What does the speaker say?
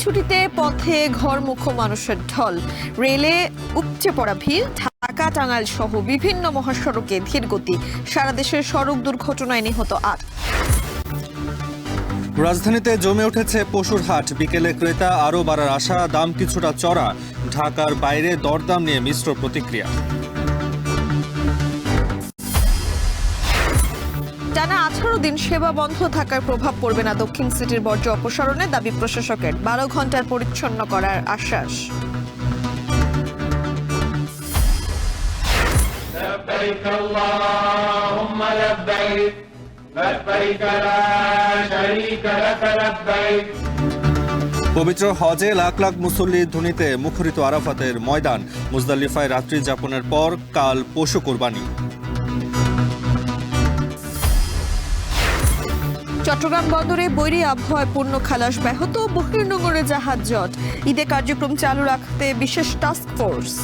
ছুটিতে পথে ঘরমুখো মানুষের ঢল, রেলে উপচে পড়া ভিড়, ঢাকা টাঙ্গাইল সহ বিভিন্ন মহাসড়কে ধীর গতি। সারা দেশের সড়ক দুর্ঘটনায় নিহত ৮। রাজধানীতে জমে উঠেছে পশুর হাট। বিকেলে ক্রেতা আরও বাড়ার আশা, দাম কিছুটা চড়া। ঢাকার বাইরে দরদাম নিয়ে মিশ্র প্রতিক্রিয়া। টানা 18 দিন সেবা বন্ধ থাকার প্রভাব পড়বে না দক্ষিণ সিটির বর্জ্য অপসারণে, দাবি প্রশাসকের। 12 ঘন্টার পরিচ্ছন্ন করার আশ্বাস। لبيك اللهم لبيك لبيك لا شريك لك لبيك। পবিত্র হজে লাখ লাখ মুসল্লির ধ্বনিতে মুখরিত আরাফাতের ময়দান। মুজদালিফায় রাত্রি যাপনের পর কাল পশু কোরবানি। চট্টগ্রাম বন্দরে বৈরী আবহাওয়ায় পণ্য খালাস ব্যাহত, বহির্নোঙরে জাহাজ জট। ঈদে কার্যক্রম চালু রাখতে বিশেষ টাস্ক ফোর্স।